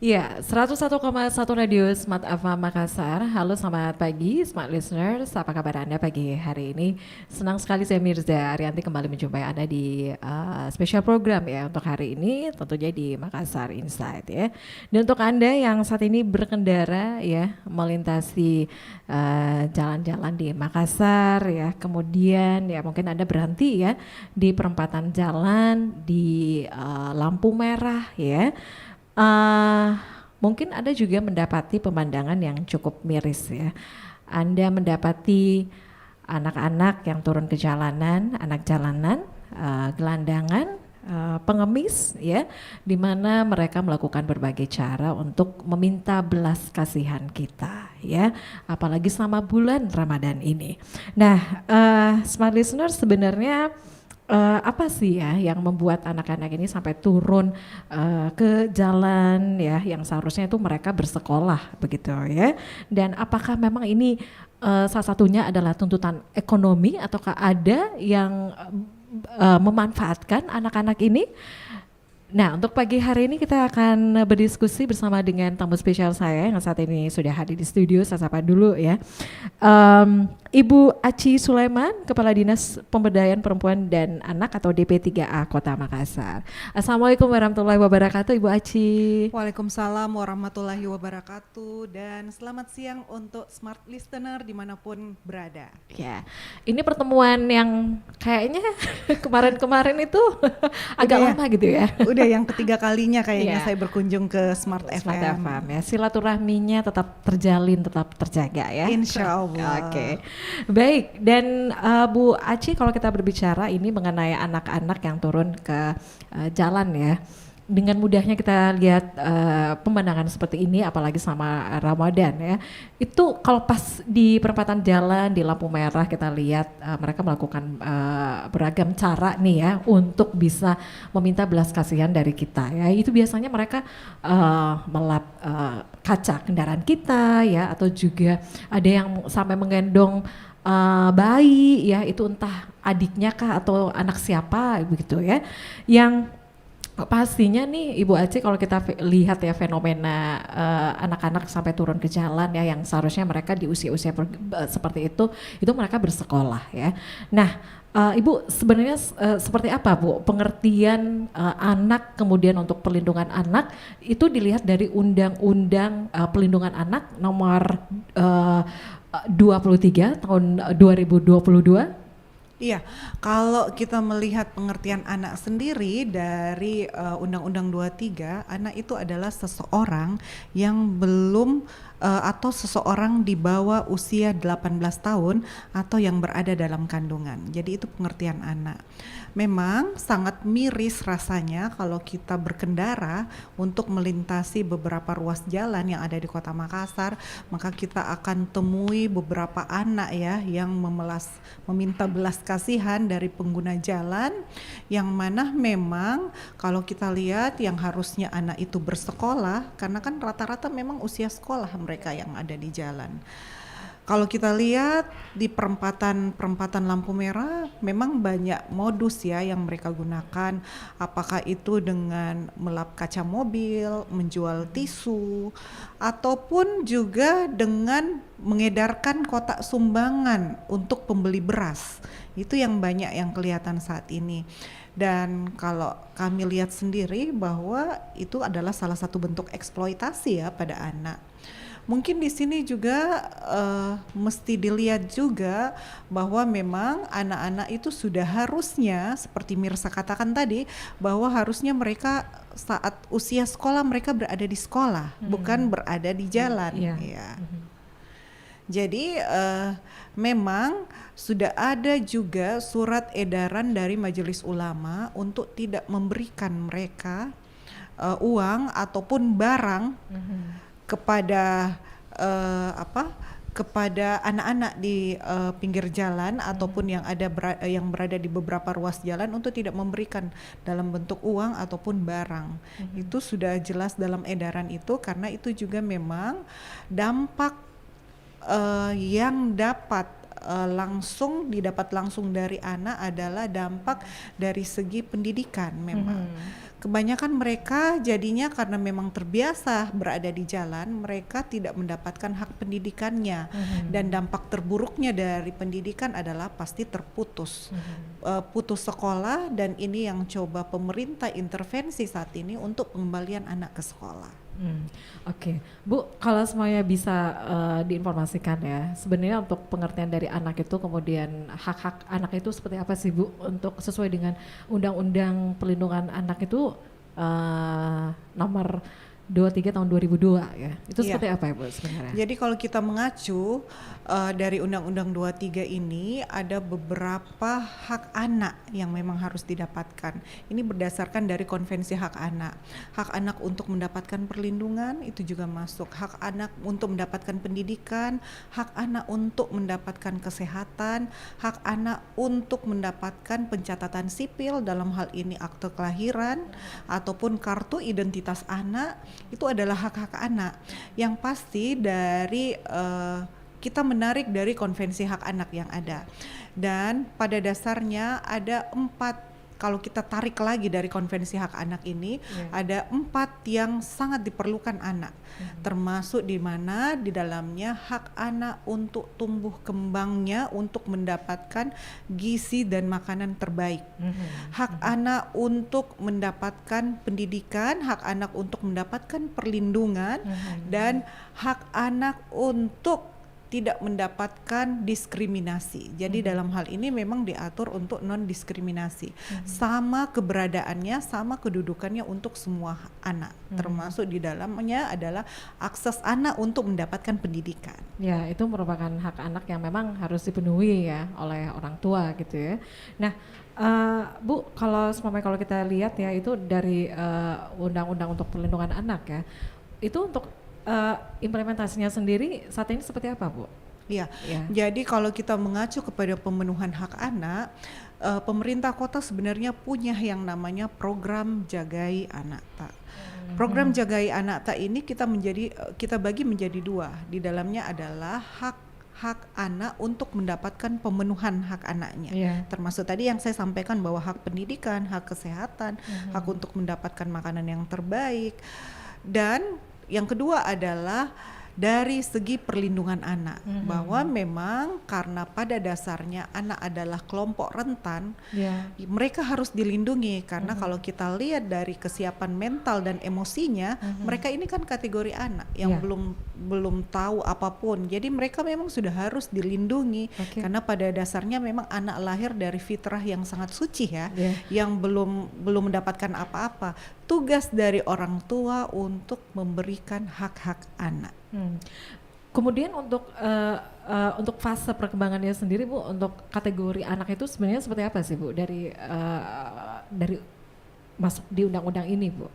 Iya, 101,1 Radio Smart FM Makassar. Halo, selamat pagi Smart Listeners. Apa kabar Anda pagi hari ini? Senang sekali saya Mirza Arianti kembali menjumpai Anda di special program ya untuk hari ini, tentunya di Makassar Insight ya. Dan untuk Anda yang saat ini berkendara ya, melintasi jalan-jalan di Makassar ya, kemudian ya mungkin Anda berhenti ya di perempatan jalan di lampu merah ya. Uh, Mungkin Anda juga mendapati pemandangan yang cukup miris ya. Anda mendapati anak-anak yang turun ke jalanan, anak jalanan, gelandangan, pengemis ya, di mana mereka melakukan berbagai cara untuk meminta belas kasihan kita ya, apalagi selama bulan Ramadan ini. Nah, smart listener sebenarnya apa sih ya yang membuat anak-anak ini sampai turun ke jalan ya yang seharusnya itu mereka bersekolah begitu ya, dan apakah memang ini salah satunya adalah tuntutan ekonomi ataukah ada yang memanfaatkan anak-anak ini? Nah, untuk pagi hari ini kita akan berdiskusi bersama dengan tamu spesial saya yang saat ini sudah hadir di studio. Saya sapa dulu ya. Ibu Aci Sulaiman, Kepala Dinas Pemberdayaan Perempuan dan Anak atau DP3A Kota Makassar. Assalamualaikum warahmatullahi wabarakatuh, Ibu Aci. Waalaikumsalam warahmatullahi wabarakatuh, dan selamat siang untuk smart listener dimanapun berada. Ya, ini pertemuan yang kayaknya kemarin-kemarin itu agak Udah ya? lama gitu ya. Udah yang ketiga kalinya kayaknya Iya. saya berkunjung ke Smart Smart FM. FM ya, silaturahminya tetap terjalin, tetap terjaga ya. Insya Allah. Oke, baik. Dan Bu Aci, kalau kita berbicara ini mengenai anak-anak yang turun ke jalan ya, dengan mudahnya kita lihat pemandangan seperti ini, apalagi sama Ramadan ya. Itu kalau pas di perempatan jalan di lampu merah kita lihat mereka melakukan beragam cara nih ya untuk bisa meminta belas kasihan dari kita ya. Itu biasanya mereka melap kaca kendaraan kita ya, atau juga ada yang sampai menggendong bayi ya, itu entah adiknya kah atau anak siapa begitu ya, yang pastinya nih Ibu Aci kalau kita lihat ya fenomena anak-anak sampai turun ke jalan ya yang seharusnya mereka di usia-usia seperti itu mereka bersekolah ya. Nah, Ibu sebenarnya seperti apa Bu pengertian anak, kemudian untuk perlindungan anak itu dilihat dari Undang-Undang Perlindungan Anak nomor 23 tahun 2022. Iya, kalau kita melihat pengertian anak sendiri dari Undang-Undang 23, anak itu adalah seseorang yang belum atau seseorang di bawah usia 18 tahun atau yang berada dalam kandungan. Jadi itu pengertian anak. Memang sangat miris rasanya kalau kita berkendara untuk melintasi beberapa ruas jalan yang ada di Kota Makassar, maka kita akan temui beberapa anak ya yang meminta belas kasihan dari pengguna jalan, yang mana memang kalau kita lihat yang harusnya anak itu bersekolah, karena kan rata-rata memang usia sekolah mereka yang ada di jalan. Kalau kita lihat di perempatan lampu merah memang banyak modus ya yang mereka gunakan, apakah itu dengan melap kaca mobil, menjual tisu, ataupun juga dengan mengedarkan kotak sumbangan untuk pembeli beras. Itu yang banyak yang kelihatan saat ini. Dan kalau kami lihat sendiri bahwa itu adalah salah satu bentuk eksploitasi ya pada anak. Mungkin di sini juga mesti dilihat juga bahwa memang anak-anak itu sudah harusnya seperti Mirsa katakan tadi, bahwa harusnya mereka saat usia sekolah mereka berada di sekolah, bukan berada di jalan. Ya. Jadi memang sudah ada juga surat edaran dari Majelis Ulama untuk tidak memberikan mereka uang ataupun barang kepada kepada anak-anak di pinggir jalan ataupun yang berada di beberapa ruas jalan untuk tidak memberikan dalam bentuk uang ataupun barang. Itu sudah jelas dalam edaran itu, karena itu juga memang dampak yang dapat didapat langsung dari anak adalah dampak dari segi pendidikan memang. Kebanyakan mereka jadinya karena memang terbiasa berada di jalan, mereka tidak mendapatkan hak pendidikannya, dan dampak terburuknya dari pendidikan adalah pasti terputus, putus sekolah, dan ini yang coba pemerintah intervensi saat ini untuk pengembalian anak ke sekolah. Oke, Bu, kalau semuanya bisa diinformasikan ya, sebenarnya untuk pengertian dari anak itu, kemudian hak-hak anak itu seperti apa sih Bu, untuk sesuai dengan Undang-Undang Perlindungan Anak itu nomor 23 tahun 2002 ya, itu seperti apa ya Bu sebenarnya? Jadi kalau kita mengacu dari Undang-Undang 23 ini ada beberapa hak anak yang memang harus didapatkan. Ini berdasarkan dari Konvensi Hak Anak. Hak anak untuk mendapatkan perlindungan itu juga masuk. Hak anak untuk mendapatkan pendidikan, hak anak untuk mendapatkan kesehatan, hak anak untuk mendapatkan pencatatan sipil, dalam hal ini akte kelahiran ataupun kartu identitas anak. Itu adalah hak-hak anak yang pasti dari kita menarik dari Konvensi Hak Anak yang ada, dan pada dasarnya ada 4. Kalau kita tarik lagi dari Konvensi Hak Anak ini, ada 4 yang sangat diperlukan anak, termasuk di mana di dalamnya hak anak untuk tumbuh kembangnya, untuk mendapatkan gizi dan makanan terbaik, hak anak untuk mendapatkan pendidikan, hak anak untuk mendapatkan perlindungan, dan hak anak untuk tidak mendapatkan diskriminasi. Jadi dalam hal ini memang diatur untuk non diskriminasi, sama keberadaannya, sama kedudukannya untuk semua anak, termasuk di dalamnya adalah akses anak untuk mendapatkan pendidikan. Ya, itu merupakan hak anak yang memang harus dipenuhi ya oleh orang tua gitu ya. Nah, Bu, kalau kita lihat ya, itu dari Undang-Undang untuk Perlindungan Anak ya, itu untuk implementasinya sendiri saat ini seperti apa, Bu? Ya. Jadi kalau kita mengacu kepada pemenuhan hak anak, pemerintah kota sebenarnya punya yang namanya program Jagai Anak Tak. Program Jagai Anak Tak ini kita bagi menjadi 2. Di dalamnya adalah hak anak untuk mendapatkan pemenuhan hak anaknya, termasuk tadi yang saya sampaikan bahwa hak pendidikan, hak kesehatan, hak untuk mendapatkan makanan yang terbaik, dan yang kedua adalah dari segi perlindungan anak, bahwa memang karena pada dasarnya anak adalah kelompok rentan, mereka harus dilindungi karena kalau kita lihat dari kesiapan mental dan emosinya, mereka ini kan kategori anak yang belum tahu apapun, jadi mereka memang sudah harus dilindungi karena pada dasarnya memang anak lahir dari fitrah yang sangat suci ya, yang belum mendapatkan apa-apa. Tugas dari orang tua untuk memberikan hak-hak anak. Kemudian untuk fase perkembangannya sendiri, Bu, untuk kategori anak itu sebenarnya seperti apa sih, Bu, dari masuk di undang-undang ini, Bu?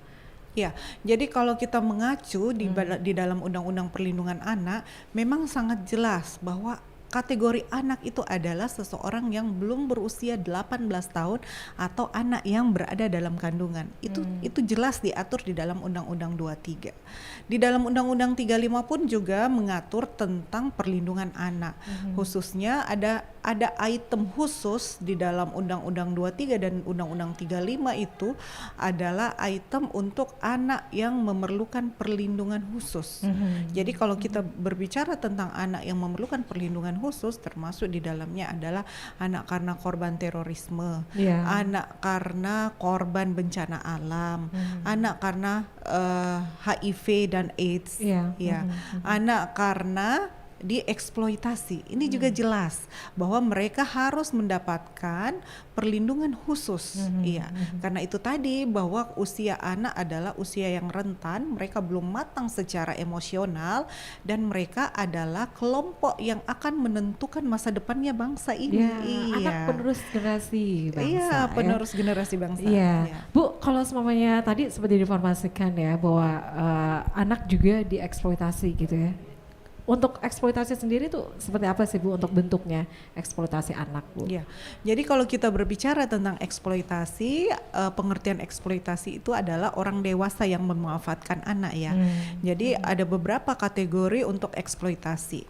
Ya, jadi kalau kita mengacu di dalam Undang-Undang Perlindungan Anak, memang sangat jelas bahwa kategori anak itu adalah seseorang yang belum berusia 18 tahun atau anak yang berada dalam kandungan. Itu jelas diatur di dalam Undang-Undang 23. Di dalam Undang-Undang 35 pun juga mengatur tentang perlindungan anak. Khususnya ada item khusus di dalam Undang-Undang 23 dan Undang-Undang 35 itu adalah item untuk anak yang memerlukan perlindungan khusus. Jadi kalau kita berbicara tentang anak yang memerlukan perlindungan khusus, termasuk di dalamnya adalah anak karena korban terorisme, anak karena korban bencana alam, anak karena HIV dan AIDS, anak karena dieksploitasi. Ini juga jelas bahwa mereka harus mendapatkan perlindungan khusus. Karena itu tadi bahwa usia anak adalah usia yang rentan, mereka belum matang secara emosional, dan mereka adalah kelompok yang akan menentukan masa depannya bangsa ini. Anak penerus generasi bangsa. Penerus generasi bangsa. Bu, kalau semuanya tadi seperti diinformasikan ya bahwa anak juga dieksploitasi gitu ya. Untuk eksploitasi sendiri tuh seperti apa sih, Bu, untuk bentuknya eksploitasi anak, Bu? Jadi kalau kita berbicara tentang eksploitasi, pengertian eksploitasi itu adalah orang dewasa yang memanfaatkan anak ya. Jadi ada beberapa kategori untuk eksploitasi.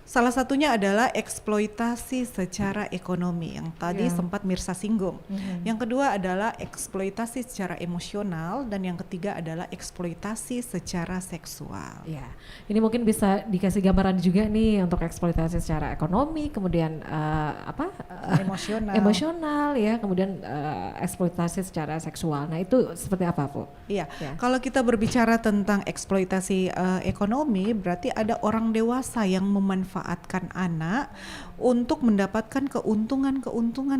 Salah satunya adalah eksploitasi secara ekonomi yang tadi sempat Mirsa singgung. Yang kedua adalah eksploitasi secara emosional dan yang ketiga adalah eksploitasi secara seksual. Ya, ini mungkin bisa dikasih gambaran juga nih untuk eksploitasi secara ekonomi, kemudian emosional ya, kemudian eksploitasi secara seksual. Nah itu seperti apa, Bu? Iya, kalau kita berbicara tentang eksploitasi ekonomi, berarti ada orang dewasa yang memanfaatkan anak untuk mendapatkan keuntungan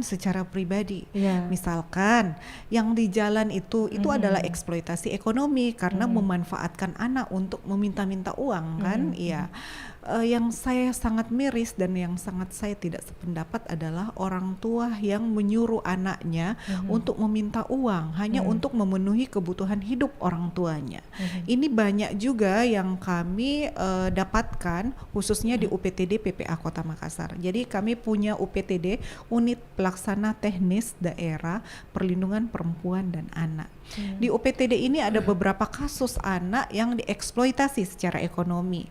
secara pribadi. Misalkan yang di jalan itu adalah eksploitasi ekonomi karena memanfaatkan anak untuk meminta-minta uang kan, iya. Yang saya sangat miris dan yang sangat saya tidak sependapat adalah orang tua yang menyuruh anaknya untuk meminta uang hanya untuk memenuhi kebutuhan hidup orang tuanya. Ini banyak juga yang kami dapatkan khususnya di UPTD PPA Kota Makassar. Jadi kami punya UPTD, Unit Pelaksana Teknis Daerah Perlindungan Perempuan dan Anak. Di UPTD ini ada beberapa kasus anak yang dieksploitasi secara ekonomi.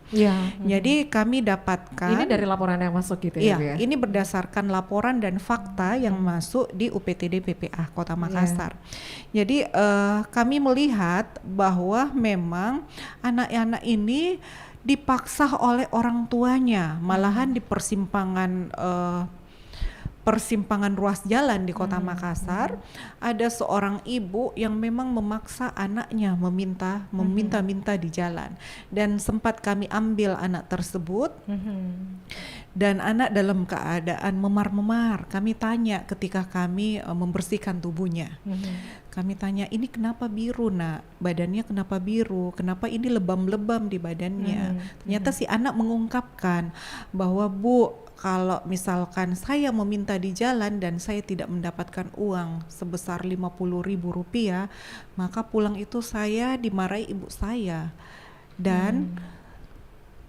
Jadi kami dapatkan. Ini dari laporan yang masuk gitu ya? Ini berdasarkan laporan dan fakta yang masuk di UPTD PPA Kota Makassar. Jadi kami melihat bahwa memang anak-anak ini dipaksa oleh orang tuanya, malahan di persimpangan ruas jalan di Kota Makassar, ada seorang ibu yang memang memaksa anaknya meminta-minta di jalan, dan sempat kami ambil anak tersebut, dan anak dalam keadaan memar-memar. Kami tanya ketika kami membersihkan tubuhnya, kami tanya, ini kenapa biru nak? Badannya kenapa biru? Kenapa ini lebam-lebam di badannya? Ternyata si anak mengungkapkan bahwa, Bu, kalau misalkan saya meminta di jalan dan saya tidak mendapatkan uang sebesar Rp50.000, maka pulang itu saya dimarahi ibu saya. Dan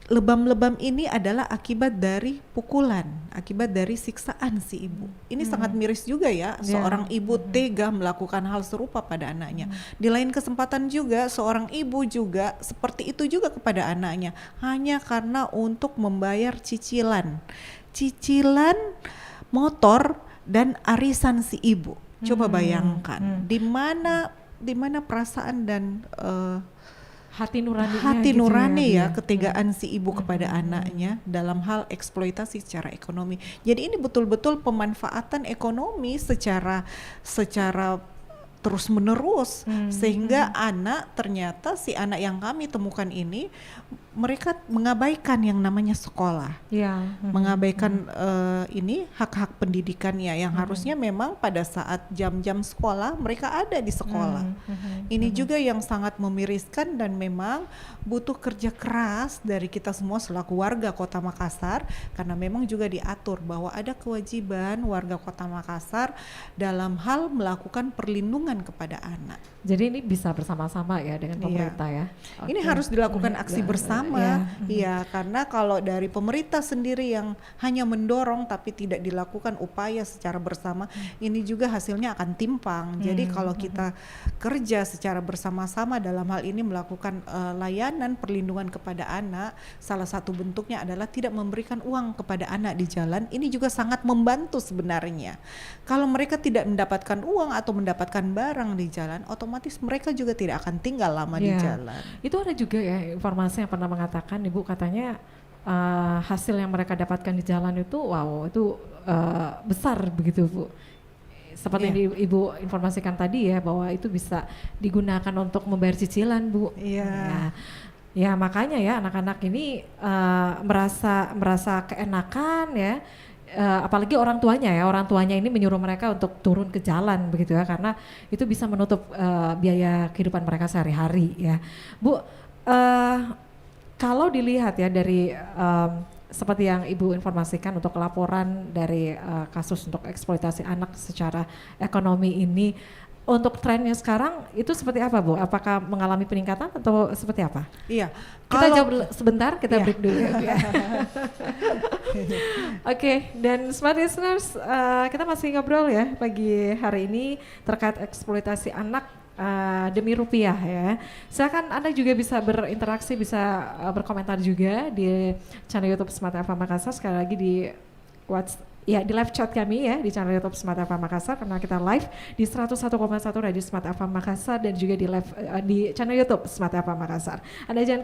lebam-lebam ini adalah akibat dari pukulan, akibat dari siksaan si ibu. Ini sangat miris juga ya, seorang ibu tega melakukan hal serupa pada anaknya. Di lain kesempatan juga seorang ibu juga seperti itu juga kepada anaknya, hanya karena untuk membayar cicilan motor dan arisan si ibu. Coba bayangkan di mana perasaan dan hati nurani ya, ketegaan si ibu kepada anaknya dalam hal eksploitasi secara ekonomi. Jadi ini betul-betul pemanfaatan ekonomi secara terus menerus, sehingga ternyata si anak yang kami temukan ini mereka mengabaikan yang namanya sekolah, mengabaikan ini hak-hak pendidikannya yang harusnya memang pada saat jam-jam sekolah mereka ada di sekolah. Ini juga yang sangat memiriskan dan memang butuh kerja keras dari kita semua selaku warga Kota Makassar, karena memang juga diatur bahwa ada kewajiban warga Kota Makassar dalam hal melakukan perlindungan kepada anak. Jadi ini bisa bersama-sama ya dengan pemerintah ya. Ini harus dilakukan aksi bersama, karena kalau dari pemerintah sendiri yang hanya mendorong tapi tidak dilakukan upaya secara bersama, ini juga hasilnya akan timpang. Jadi kalau kita kerja secara bersama-sama dalam hal ini melakukan layanan perlindungan kepada anak, salah satu bentuknya adalah tidak memberikan uang kepada anak di jalan. Ini juga sangat membantu sebenarnya. Kalau mereka tidak mendapatkan uang atau mendapatkan barang di jalan, otomatis mereka juga tidak akan tinggal lama di jalan. Itu ada juga ya informasi yang pernah mengatakan, Ibu, katanya hasil yang mereka dapatkan di jalan itu besar begitu, Bu. Seperti yang Ibu informasikan tadi ya, bahwa itu bisa digunakan untuk membayar cicilan, Bu. Ya makanya ya anak-anak ini merasa keenakan ya. Apalagi orang tuanya ini menyuruh mereka untuk turun ke jalan begitu ya, karena itu bisa menutup biaya kehidupan mereka sehari-hari ya. Bu, kalau dilihat ya dari seperti yang Ibu informasikan untuk laporan dari kasus untuk eksploitasi anak secara ekonomi ini, untuk trennya sekarang itu seperti apa, Bu? Apakah mengalami peningkatan atau seperti apa? Iya. Kita jawab sebentar, kita break dulu. Oke, dan Smart Listeners, kita masih ngobrol ya pagi hari ini terkait eksploitasi anak demi rupiah ya. Silakan Anda juga bisa berinteraksi, bisa berkomentar juga di channel YouTube Smart FM Makassar, sekali lagi di ya di live chat kami ya di channel YouTube Smart FM Makassar, karena kita live di 101,1 Radio Smart FM Makassar dan juga di live di channel YouTube Smart FM Makassar. Anda jangan